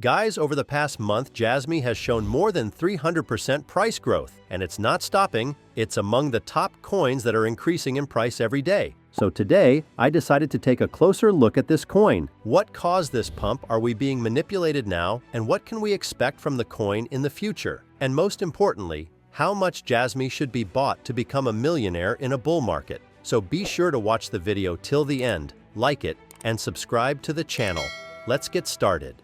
Guys, over the past month, Jasmy has shown more than 300% price growth, and it's not stopping. It's among the top coins that are increasing in price every day. So today, I decided to take a closer look at this coin. What caused this pump? Are we being manipulated now? And what can we expect from the coin in the future? And most importantly, how much Jasmy should be bought to become a millionaire in a bull market? So be sure to watch the video till the end, like it, and subscribe to the channel. Let's get started.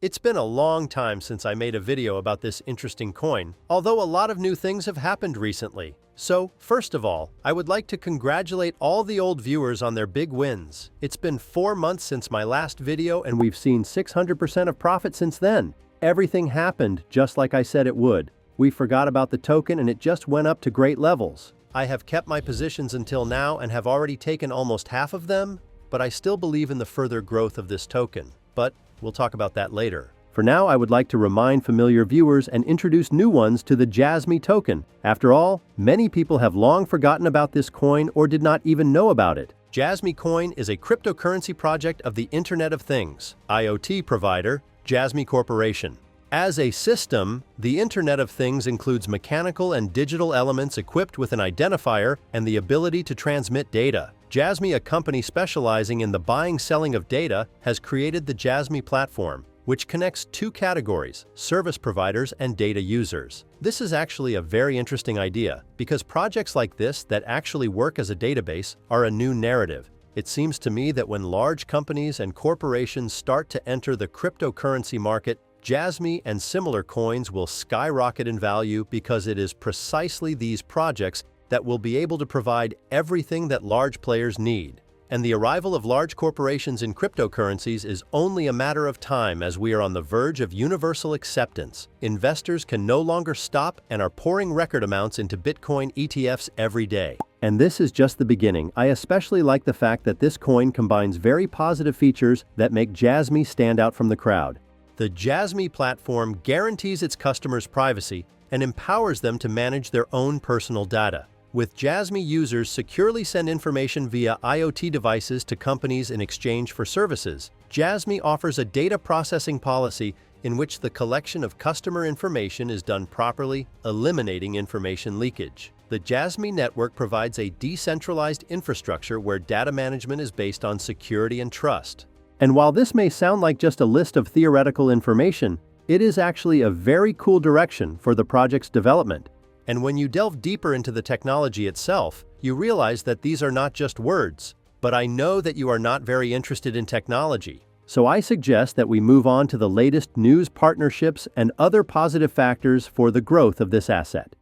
It's been a long time since I made a video about this interesting coin, although a lot of new things have happened recently. So, first of all, I would like to congratulate all the old viewers on their big wins. It's been 4 months since my last video and we've seen 600% of profit since then. Everything happened just like I said it would. We forgot about the token and it just went up to great levels. I have kept my positions until now and have already taken almost half of them, but I still believe in the further growth of this token. But we'll talk about that later. For now, I would like to remind familiar viewers and introduce new ones to the Jasmy token. After all, many people have long forgotten about this coin or did not even know about it. Jasmy coin is a cryptocurrency project of the Internet of Things, IoT provider, Jasmy Corporation. As a system, the Internet of Things includes mechanical and digital elements equipped with an identifier and the ability to transmit data. Jasmy, a company specializing in the buying-selling of data, has created the Jasmy platform, which connects two categories, service providers and data users. This is actually a very interesting idea, because projects like this that actually work as a database are a new narrative. It seems to me that when large companies and corporations start to enter the cryptocurrency market, Jasmy and similar coins will skyrocket in value because it is precisely these projects that will be able to provide everything that large players need. And the arrival of large corporations in cryptocurrencies is only a matter of time as we are on the verge of universal acceptance. Investors can no longer stop and are pouring record amounts into Bitcoin ETFs every day. And this is just the beginning. I especially like the fact that this coin combines very positive features that make Jasmy stand out from the crowd. The Jasmy platform guarantees its customers' privacy and empowers them to manage their own personal data. With Jasmy, users securely send information via IoT devices to companies in exchange for services. Jasmy offers a data processing policy in which the collection of customer information is done properly, eliminating information leakage. The Jasmy network provides a decentralized infrastructure where data management is based on security and trust. And while this may sound like just a list of theoretical information, it is actually a very cool direction for the project's development. And when you delve deeper into the technology itself, you realize that these are not just words. But I know that you are not very interested in technology. So I suggest that we move on to the latest news, partnerships, and other positive factors for the growth of this asset.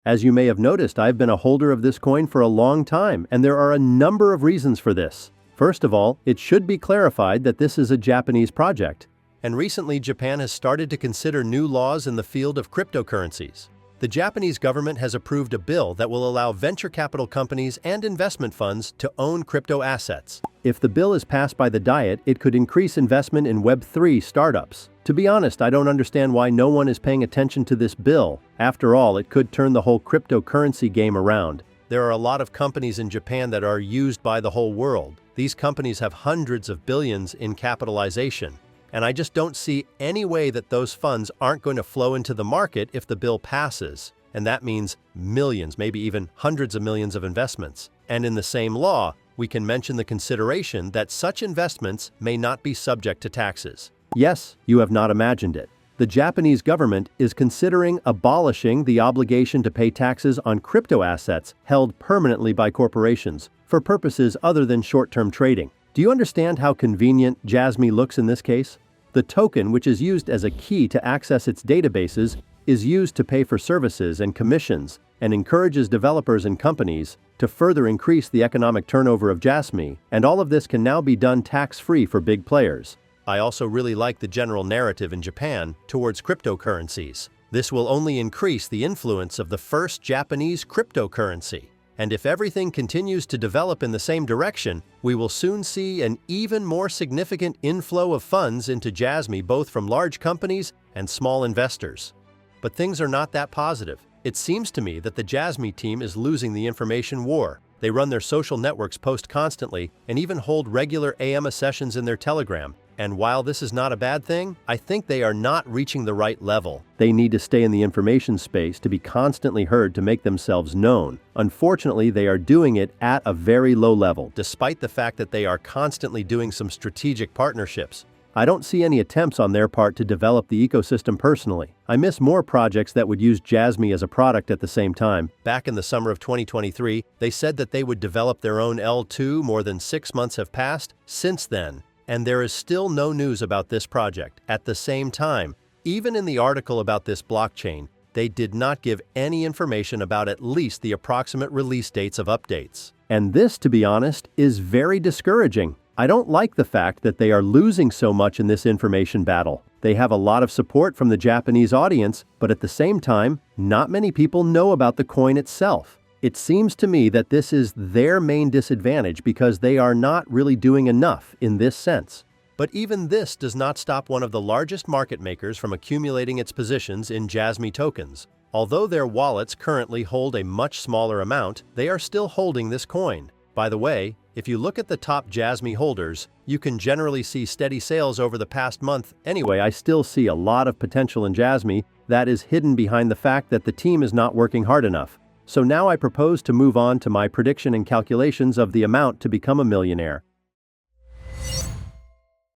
As you may have noticed, I've been a holder of this coin for a long time, and there are a number of reasons for this. First of all, it should be clarified that this is a Japanese project. And recently, Japan has started to consider new laws in the field of cryptocurrencies. The Japanese government has approved a bill that will allow venture capital companies and investment funds to own crypto assets. If the bill is passed by the Diet, it could increase investment in Web3 startups. To be honest, I don't understand why no one is paying attention to this bill. After all, it could turn the whole cryptocurrency game around. There are a lot of companies in Japan that are used by the whole world. These companies have hundreds of billions in capitalization. And I just don't see any way that those funds aren't going to flow into the market if the bill passes. And that means millions, maybe even hundreds of millions of investments. And in the same law, we can mention the consideration that such investments may not be subject to taxes. Yes, you have not imagined it. The Japanese government is considering abolishing the obligation to pay taxes on crypto assets held permanently by corporations for purposes other than short-term trading. Do you understand how convenient Jasmy looks in this case? The token, which is used as a key to access its databases, is used to pay for services and commissions and encourages developers and companies to further increase the economic turnover of Jasmy, and all of this can now be done tax-free for big players. I also really like the general narrative in Japan towards cryptocurrencies. This will only increase the influence of the first Japanese cryptocurrency. And if everything continues to develop in the same direction, we will soon see an even more significant inflow of funds into Jasmy, both from large companies and small investors. But things are not that positive. It seems to me that the Jasmy team is losing the information war. They run their social networks, post constantly, and even hold regular AM sessions in their Telegram. And while this is not a bad thing, I think they are not reaching the right level. They need to stay in the information space to be constantly heard to make themselves known. Unfortunately, they are doing it at a very low level, despite the fact that they are constantly doing some strategic partnerships. I don't see any attempts on their part to develop the ecosystem personally. I miss more projects that would use Jasmy as a product at the same time. Back in the summer of 2023, they said that they would develop their own L2. More than 6 months have passed since then, and there is still no news about this project. At the same time, even in the article about this blockchain, they did not give any information about at least the approximate release dates of updates. And this, to be honest, is very discouraging. I don't like the fact that they are losing so much in this information battle. They have a lot of support from the Japanese audience, but at the same time, not many people know about the coin itself. It seems to me that this is their main disadvantage because they are not really doing enough in this sense. But even this does not stop one of the largest market makers from accumulating its positions in Jasmy tokens. Although their wallets currently hold a much smaller amount, they are still holding this coin. By the way, if you look at the top Jasmy holders, you can generally see steady sales over the past month. Anyway, I still see a lot of potential in Jasmy that is hidden behind the fact that the team is not working hard enough. So now I propose to move on to my prediction and calculations of the amount to become a millionaire.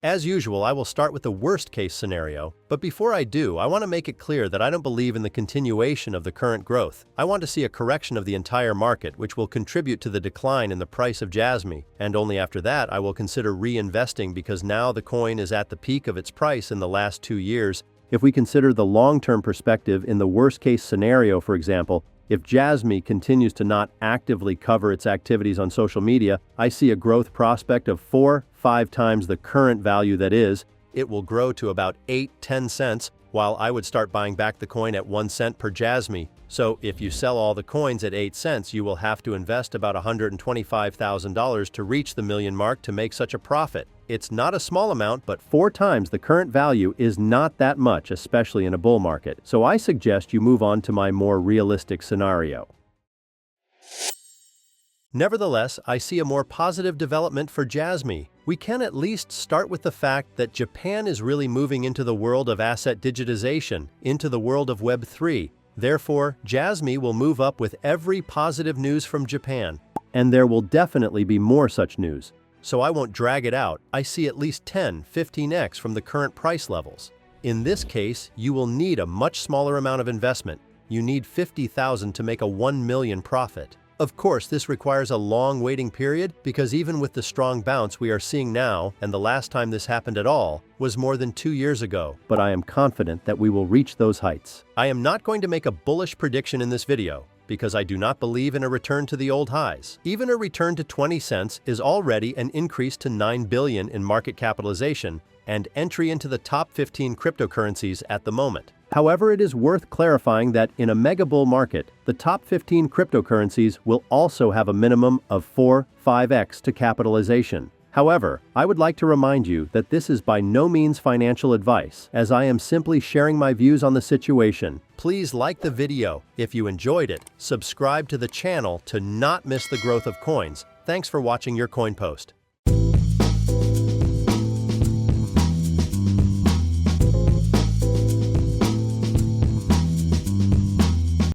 As usual, I will start with the worst-case scenario, but before I do, I want to make it clear that I don't believe in the continuation of the current growth. I want to see a correction of the entire market, which will contribute to the decline in the price of Jasmy, and only after that I will consider reinvesting because now the coin is at the peak of its price in the last 2 years. If we consider the long-term perspective in the worst-case scenario, for example, if Jasmy continues to not actively cover its activities on social media, I see a growth prospect of 4-5 times the current value that is. It will grow to about 8-10 cents, while I would start buying back the coin at 1 cent per Jasmy. So if you sell all the coins at 8 cents, you will have to invest about $125,000 to reach the million mark to make such a profit. It's not a small amount, but 4 times the current value is not that much, especially in a bull market. So I suggest you move on to my more realistic scenario. Nevertheless, I see a more positive development for Jasmy. We can at least start with the fact that Japan is really moving into the world of asset digitization, into the world of Web 3. Therefore, Jasmy will move up with every positive news from Japan. And there will definitely be more such news. So I won't drag it out. I see at least 10-15x from the current price levels. In this case, you will need a much smaller amount of investment. You need 50,000 to make a 1 million profit. Of course, this requires a long waiting period because even with the strong bounce we are seeing now, and the last time this happened at all was more than 2 years ago. But I am confident that we will reach those heights. I am not going to make a bullish prediction in this video, because I do not believe in a return to the old highs. Even a return to 20 cents is already an increase to 9 billion in market capitalization and entry into the top 15 cryptocurrencies at the moment. However, it is worth clarifying that in a mega bull market, the top 15 cryptocurrencies will also have a minimum of 4-5x to capitalization. However, I would like to remind you that this is by no means financial advice, as I am simply sharing my views on the situation. Please like the video if you enjoyed it, subscribe to the channel to not miss the growth of coins. Thanks for watching your coin post.